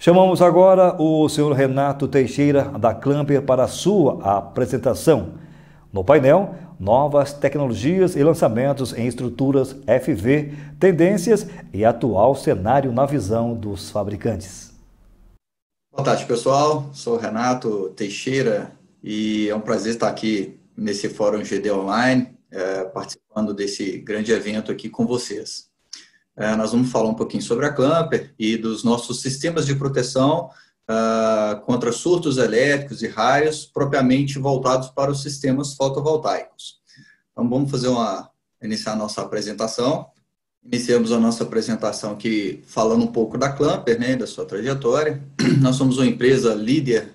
Chamamos agora o senhor Renato Teixeira, da Clamper, para a sua apresentação. No painel, novas tecnologias e lançamentos em estruturas FV, tendências e atual cenário na visão dos fabricantes. Boa tarde, pessoal. Sou o Renato Teixeira e é um prazer estar aqui nesse Fórum GD Online, participando desse grande evento aqui com vocês. Nós vamos falar um pouquinho sobre a Clamper e dos nossos sistemas de proteção contra surtos elétricos e raios propriamente voltados para os sistemas fotovoltaicos. Então, vamos iniciar a nossa apresentação. Iniciamos a nossa apresentação aqui falando um pouco da Clamper, né, da sua trajetória. Nós somos uma empresa líder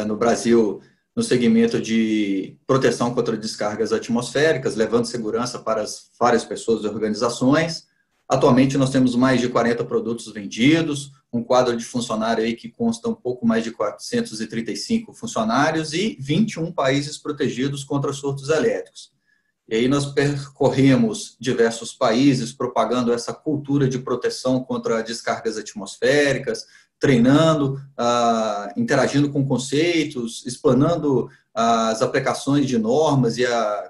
no Brasil no segmento de proteção contra descargas atmosféricas, levando segurança para as várias pessoas e organizações. Atualmente, nós temos mais de 40 produtos vendidos, um quadro de funcionário aí que consta um pouco mais de 435 funcionários e 21 países protegidos contra surtos elétricos. E aí nós percorremos diversos países propagando essa cultura de proteção contra descargas atmosféricas, treinando, interagindo com conceitos, explanando as aplicações de normas e,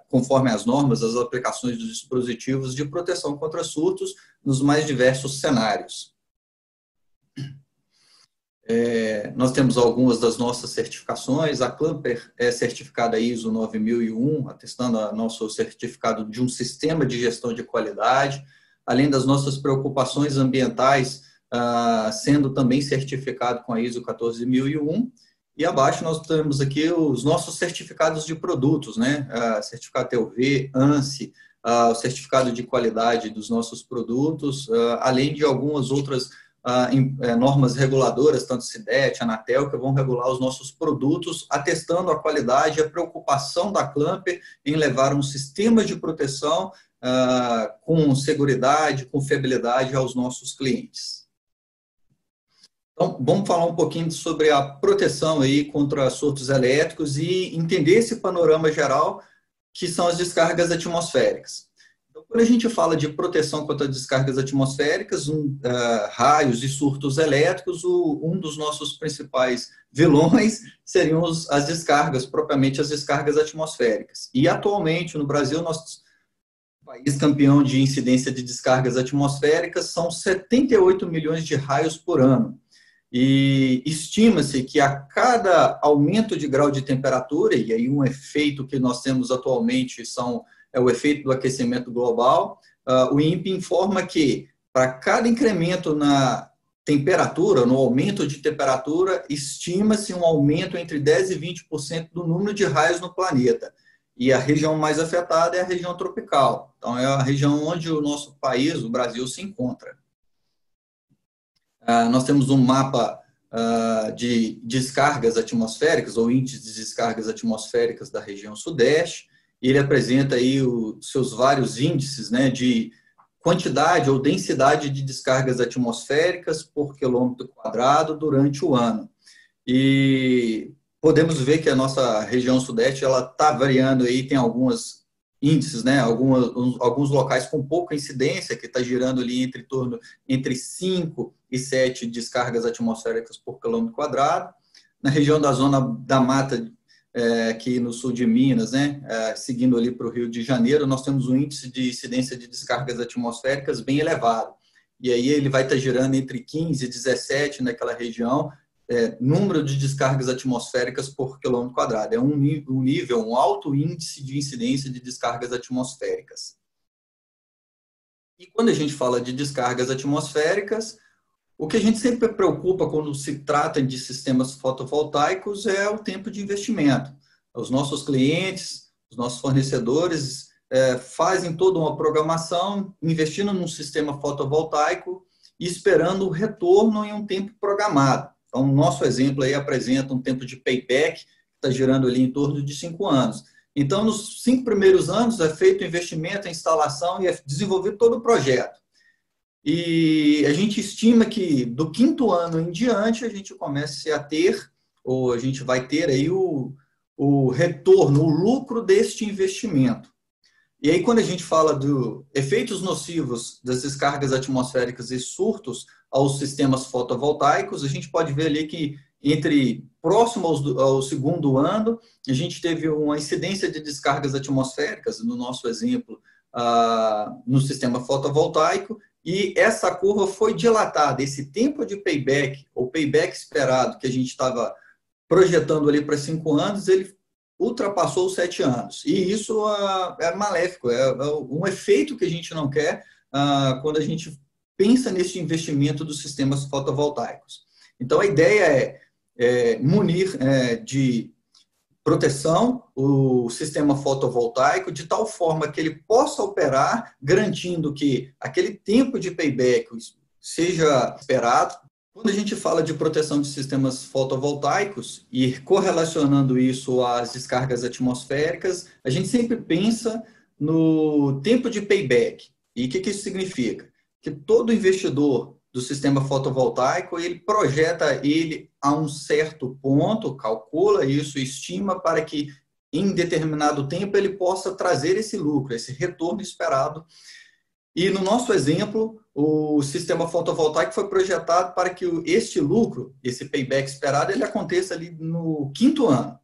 conforme as normas, as aplicações dos dispositivos de proteção contra surtos nos mais diversos cenários. Nós temos algumas das nossas certificações. A Clamper é certificada ISO 9001, atestando o nosso certificado de um sistema de gestão de qualidade, além das nossas preocupações ambientais, sendo também certificado com a ISO 14001. E abaixo nós temos aqui os nossos certificados de produtos, né? Certificado TUV, ANSI, o certificado de qualidade dos nossos produtos, além de algumas outras normas reguladoras, tanto SIDET, Anatel, que vão regular os nossos produtos, atestando a qualidade e a preocupação da Clamper em levar um sistema de proteção com seguridade, com fiabilidade aos nossos clientes. Então, vamos falar um pouquinho sobre a proteção aí contra surtos elétricos e entender esse panorama geral que são as descargas atmosféricas. Então, quando a gente fala de proteção contra descargas atmosféricas, raios e surtos elétricos, um dos nossos principais vilões seriam as descargas, propriamente as descargas atmosféricas. E, atualmente, no Brasil, nosso país campeão de incidência de descargas atmosféricas são 78 milhões de raios por ano. E estima-se que a cada aumento de grau de temperatura, e aí um efeito que nós temos atualmente é o efeito do aquecimento global, o INPE informa que para cada incremento na temperatura, no aumento de temperatura, estima-se um aumento entre 10% e 20% do número de raios no planeta. E a região mais afetada é a região tropical. Então, é a região onde o nosso país, o Brasil, se encontra. Nós temos um mapa de descargas atmosféricas, ou índice de descargas atmosféricas da região sudeste, e ele apresenta aí os seus vários índices, né, de quantidade ou densidade de descargas atmosféricas por quilômetro quadrado durante o ano. E podemos ver que a nossa região sudeste está variando aí, tem alguns índices, né, alguns locais com pouca incidência, que está girando ali entre 5 e 7 descargas atmosféricas por quilômetro quadrado. Na região da zona da mata, aqui no sul de Minas, né, seguindo ali para o Rio de Janeiro, nós temos um índice de incidência de descargas atmosféricas bem elevado. E aí ele vai estar girando entre 15 e 17 naquela região, número de descargas atmosféricas por quilômetro quadrado. É um alto índice de incidência de descargas atmosféricas. E quando a gente fala de descargas atmosféricas, o que a gente sempre preocupa quando se trata de sistemas fotovoltaicos é o tempo de investimento. Os nossos clientes, os nossos fornecedores fazem toda uma programação, investindo num sistema fotovoltaico e esperando o retorno em um tempo programado. Então, o nosso exemplo aí apresenta um tempo de payback, que está girando ali em torno de 5 anos. Então, nos 5 primeiros anos é feito o investimento, a instalação e é desenvolvido todo o projeto. E a gente estima que do 5º ano em diante a gente comece a ter, ou a gente vai ter aí o retorno, o lucro deste investimento. E aí, quando a gente fala dos efeitos nocivos das descargas atmosféricas e surtos aos sistemas fotovoltaicos, a gente pode ver ali que próximo ao segundo ano, a gente teve uma incidência de descargas atmosféricas, no nosso exemplo, no sistema fotovoltaico, e essa curva foi dilatada. Esse tempo de payback, ou payback esperado, que a gente estava projetando ali para 5 anos, ele ultrapassou os 7 anos. E isso é maléfico, é um efeito que a gente não quer quando a gente pensa nesse investimento dos sistemas fotovoltaicos. Então, a ideia é munir de proteção o sistema fotovoltaico de tal forma que ele possa operar, garantindo que aquele tempo de payback seja esperado. Quando a gente fala de proteção de sistemas fotovoltaicos e correlacionando isso às descargas atmosféricas, a gente sempre pensa no tempo de payback. E o que isso significa? Que todo investidor do sistema fotovoltaico, ele projeta ele a um certo ponto, calcula isso, estima para que em determinado tempo ele possa trazer esse lucro, esse retorno esperado. E no nosso exemplo, o sistema fotovoltaico foi projetado para que este lucro, esse payback esperado, ele aconteça ali no 5º ano.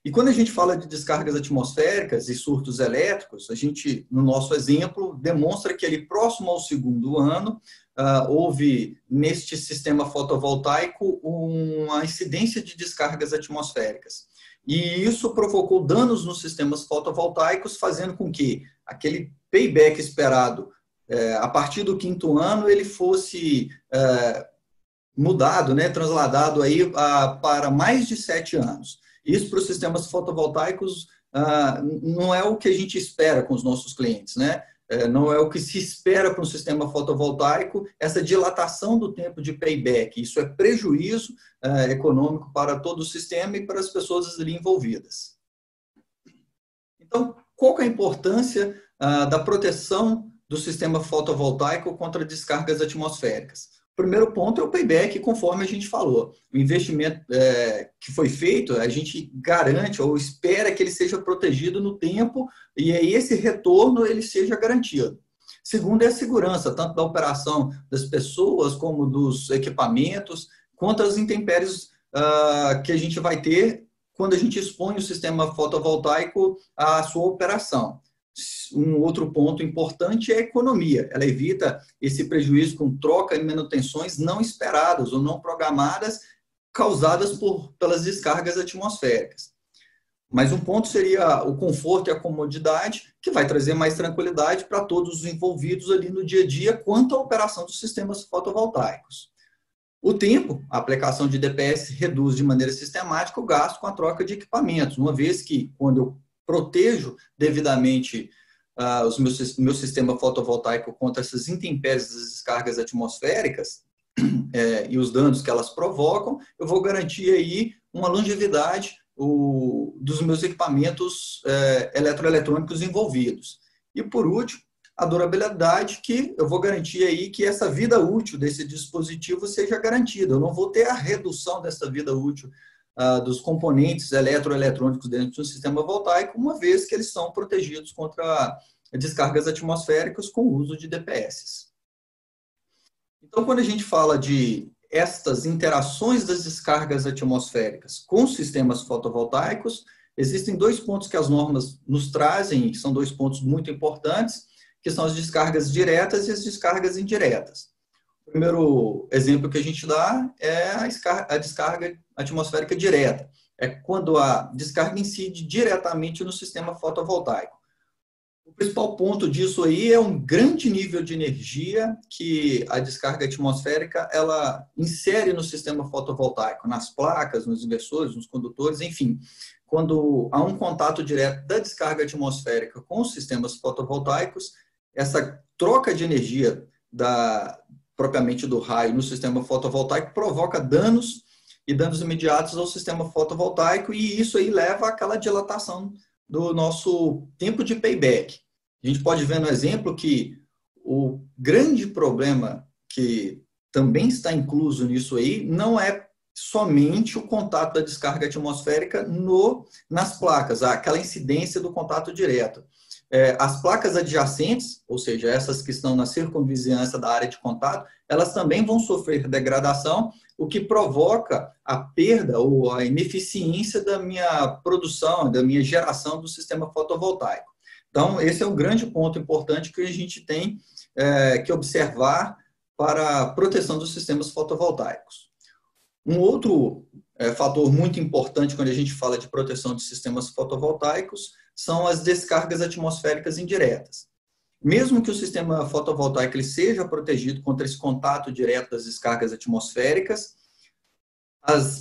E quando a gente fala de descargas atmosféricas e surtos elétricos, a gente, no nosso exemplo, demonstra que ali próximo ao 2º ano, houve neste sistema fotovoltaico uma incidência de descargas atmosféricas. E isso provocou danos nos sistemas fotovoltaicos, fazendo com que aquele payback esperado a partir do 5º ano ele fosse mudado, trasladado aí para mais de 7 anos. Isso para os sistemas fotovoltaicos não é o que a gente espera com os nossos clientes, não é o que se espera para um sistema fotovoltaico, essa dilatação do tempo de payback. Isso é prejuízo econômico para todo o sistema e para as pessoas ali envolvidas. Então, qual que é a importância da proteção do sistema fotovoltaico contra descargas atmosféricas? O primeiro ponto é o payback, conforme a gente falou. O investimento que foi feito, a gente garante ou espera que ele seja protegido no tempo e aí esse retorno ele seja garantido. Segundo é a segurança, tanto da operação das pessoas como dos equipamentos, quanto as intempéries que a gente vai ter quando a gente expõe o sistema fotovoltaico à sua operação. Um outro ponto importante é a economia. Ela evita esse prejuízo com troca e manutenções não esperadas ou não programadas, causadas pelas descargas atmosféricas. Mas um ponto seria o conforto e a comodidade, que vai trazer mais tranquilidade para todos os envolvidos ali no dia a dia quanto à operação dos sistemas fotovoltaicos. O tempo, a aplicação de DPS reduz de maneira sistemática o gasto com a troca de equipamentos, uma vez que, quando eu protejo devidamente o meu sistema fotovoltaico contra essas intempéries das descargas atmosféricas e os danos que elas provocam, eu vou garantir aí uma longevidade dos meus equipamentos eletroeletrônicos envolvidos. E, por último, a durabilidade, que eu vou garantir aí que essa vida útil desse dispositivo seja garantida. Eu não vou ter a redução dessa vida útil dos componentes eletroeletrônicos dentro do sistema voltaico, uma vez que eles são protegidos contra descargas atmosféricas com o uso de DPS. Então, quando a gente fala de estas interações das descargas atmosféricas com sistemas fotovoltaicos, existem 2 pontos que as normas nos trazem, e são 2 pontos muito importantes, que são as descargas diretas e as descargas indiretas. O primeiro exemplo que a gente dá é a descarga atmosférica direta. É quando a descarga incide diretamente no sistema fotovoltaico. O principal ponto disso aí é um grande nível de energia que a descarga atmosférica ela insere no sistema fotovoltaico, nas placas, nos inversores, nos condutores, enfim. Quando há um contato direto da descarga atmosférica com os sistemas fotovoltaicos, essa troca de energia propriamente do raio no sistema fotovoltaico provoca danos e danos imediatos ao sistema fotovoltaico, e isso aí leva àquela dilatação do nosso tempo de payback. A gente pode ver no exemplo que o grande problema que também está incluso nisso aí não é somente o contato da descarga atmosférica nas placas, aquela incidência do contato direto. as placas adjacentes, ou seja, essas que estão na circunvizinhança da área de contato, elas também vão sofrer degradação, o que provoca a perda ou a ineficiência da minha produção, da minha geração do sistema fotovoltaico. Então, esse é um grande ponto importante que a gente tem que observar para a proteção dos sistemas fotovoltaicos. Um outro fator muito importante quando a gente fala de proteção de sistemas fotovoltaicos são as descargas atmosféricas indiretas. Mesmo que o sistema fotovoltaico ele seja protegido contra esse contato direto das descargas atmosféricas,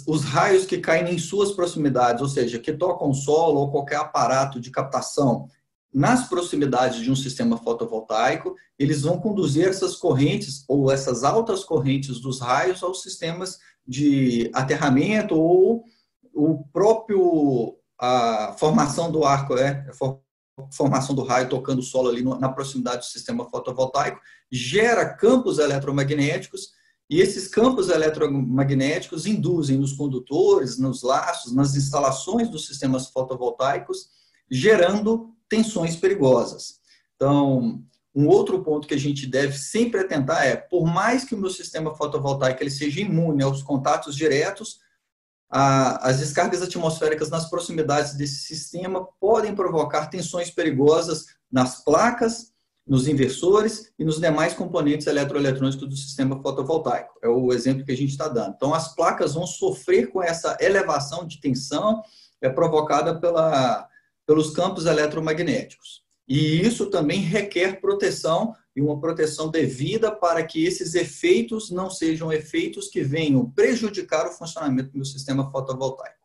os raios que caem em suas proximidades, ou seja, que tocam o solo ou qualquer aparato de captação nas proximidades de um sistema fotovoltaico, eles vão conduzir essas correntes ou essas altas correntes dos raios aos sistemas de aterramento ou a formação do arco, formação do raio tocando o solo ali na proximidade do sistema fotovoltaico, gera campos eletromagnéticos, e esses campos eletromagnéticos induzem nos condutores, nos laços, nas instalações dos sistemas fotovoltaicos, gerando tensões perigosas. Então, um outro ponto que a gente deve sempre atentar é, por mais que o meu sistema fotovoltaico ele seja imune aos contatos diretos, as descargas atmosféricas nas proximidades desse sistema podem provocar tensões perigosas nas placas, nos inversores e nos demais componentes eletroeletrônicos do sistema fotovoltaico. É o exemplo que a gente está dando. Então, as placas vão sofrer com essa elevação de tensão provocada pelos campos eletromagnéticos. E isso também requer proteção e uma proteção devida para que esses efeitos não sejam efeitos que venham prejudicar o funcionamento do sistema fotovoltaico.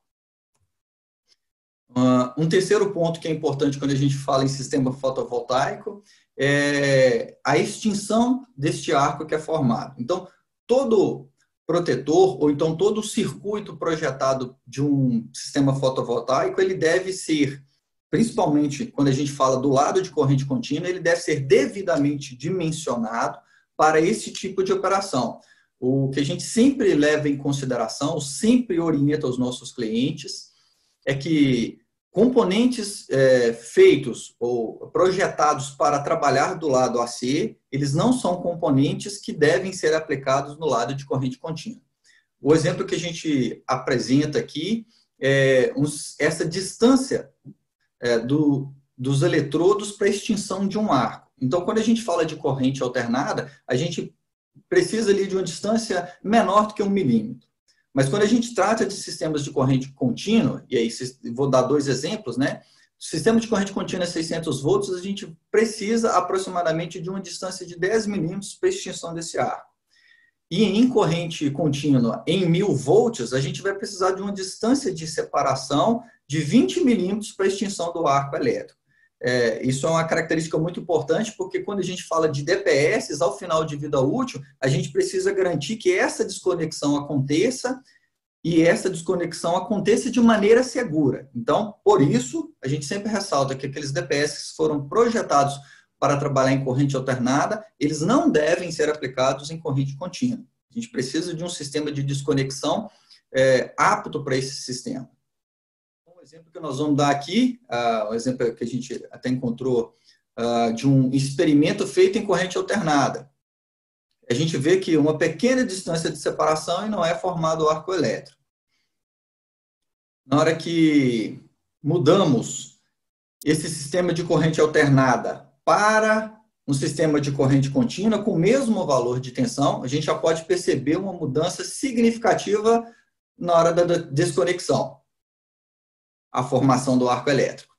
Um terceiro ponto que é importante quando a gente fala em sistema fotovoltaico é a extinção deste arco que é formado. Então, todo protetor, ou então todo circuito projetado de um sistema fotovoltaico, ele deve ser, principalmente quando a gente fala do lado de corrente contínua, ele deve ser devidamente dimensionado para esse tipo de operação. O que a gente sempre leva em consideração, sempre orienta os nossos clientes, é que componentes feitos ou projetados para trabalhar do lado AC, eles não são componentes que devem ser aplicados no lado de corrente contínua. O exemplo que a gente apresenta aqui é essa distância dos eletrodos para a extinção de um arco. Então, quando a gente fala de corrente alternada, a gente precisa ali de uma distância menor do que 1 milímetro. Mas quando a gente trata de sistemas de corrente contínua, e aí vou dar 2 exemplos, né? Sistema de corrente contínua 600 volts, a gente precisa aproximadamente de uma distância de 10 milímetros para a extinção desse arco. E em corrente contínua em 1000 volts, a gente vai precisar de uma distância de separação de 20 milímetros para a extinção do arco elétrico. Isso é uma característica muito importante, porque quando a gente fala de DPS, ao final de vida útil, a gente precisa garantir que essa desconexão aconteça e essa desconexão aconteça de maneira segura. Então, por isso, a gente sempre ressalta que aqueles DPS que foram projetados para trabalhar em corrente alternada, eles não devem ser aplicados em corrente contínua. A gente precisa de um sistema de desconexão apto para esse sistema. Um exemplo que nós vamos dar aqui, um exemplo que a gente até encontrou de um experimento feito em corrente alternada. A gente vê que uma pequena distância de separação e não é formado o arco elétrico. Na hora que mudamos esse sistema de corrente alternada para um sistema de corrente contínua com o mesmo valor de tensão, a gente já pode perceber uma mudança significativa na hora da desconexão, a formação do arco elétrico.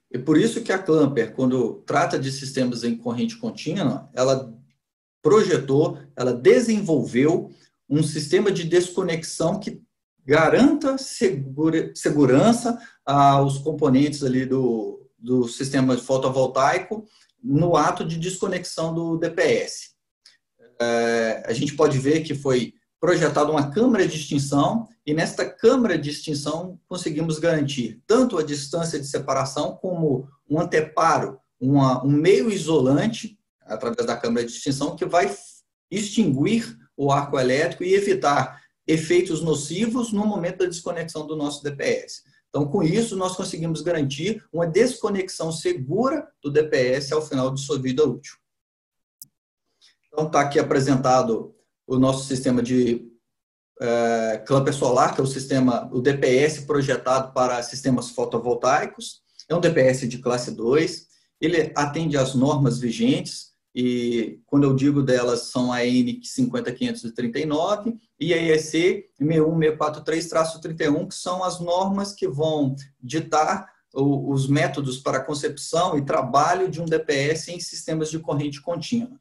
E por isso que a Clamper, quando trata de sistemas em corrente contínua, ela projetou, ela desenvolveu um sistema de desconexão que garanta segurança aos componentes ali do sistema fotovoltaico no ato de desconexão do DPS. A gente pode ver que foi projetado uma câmara de extinção, e nesta câmara de extinção conseguimos garantir tanto a distância de separação como um anteparo, um meio isolante, através da câmara de extinção, que vai extinguir o arco elétrico e evitar efeitos nocivos no momento da desconexão do nosso DPS. Então, com isso, nós conseguimos garantir uma desconexão segura do DPS ao final de sua vida útil. Então, está aqui apresentado o nosso sistema de clamper solar, que é o DPS projetado para sistemas fotovoltaicos. É um DPS de classe 2, ele atende às normas vigentes, e quando eu digo delas, são a EN 50539 e a EEC 61643-31, que são as normas que vão ditar os métodos para concepção e trabalho de um DPS em sistemas de corrente contínua.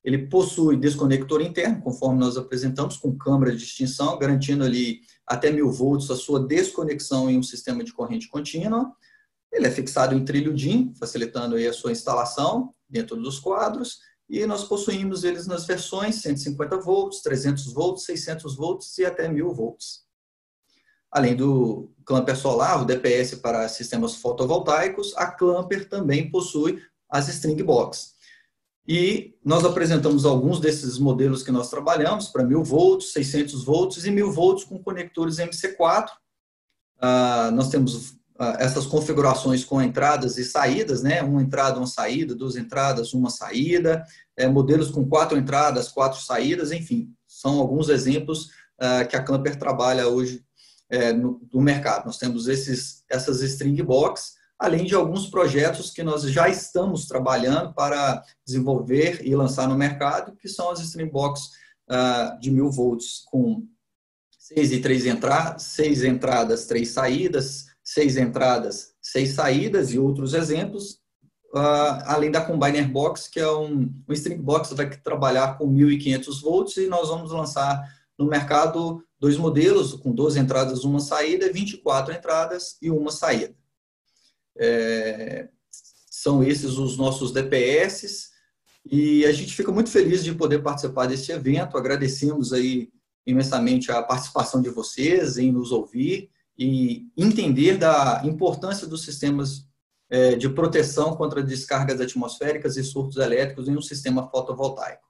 Ele possui desconector interno, conforme nós apresentamos, com câmara de extinção, garantindo ali até 1000 volts a sua desconexão em um sistema de corrente contínua. Ele é fixado em trilho DIN, facilitando aí a sua instalação dentro dos quadros, e nós possuímos eles nas versões 150 volts, 300 volts, 600 volts e até 1000 volts. Além do clamper solar, o DPS para sistemas fotovoltaicos, a clamper também possui as string box. E nós apresentamos alguns desses modelos que nós trabalhamos para 1000 volts, 600 volts e 1000 volts com conectores MC4. Nós temos essas configurações com entradas e saídas, né? Uma entrada, uma saída, 2 entradas, uma saída, modelos com 4 entradas, 4 saídas, enfim, são alguns exemplos que a Clamper trabalha hoje no mercado. Nós temos essas string box, além de alguns projetos que nós já estamos trabalhando para desenvolver e lançar no mercado, que são as string box de 1000 volts com 6 entradas, 3 saídas, 6 entradas, 6 saídas e outros exemplos, além da Combiner Box, que é um string box que vai trabalhar com 1500 volts, e nós vamos lançar no mercado 2 modelos, com 12 entradas, 1 saída, 24 entradas e 1 saída. São esses os nossos DPS, e a gente fica muito feliz de poder participar deste evento. Agradecemos aí imensamente a participação de vocês em nos ouvir e entender da importância dos sistemas de proteção contra descargas atmosféricas e surtos elétricos em um sistema fotovoltaico.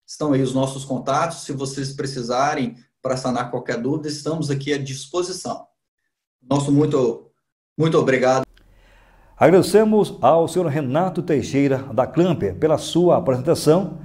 Estão aí os nossos contatos, se vocês precisarem para sanar qualquer dúvida, estamos aqui à disposição. Muito obrigado. Agradecemos ao senhor Renato Teixeira, da Clamper, pela sua apresentação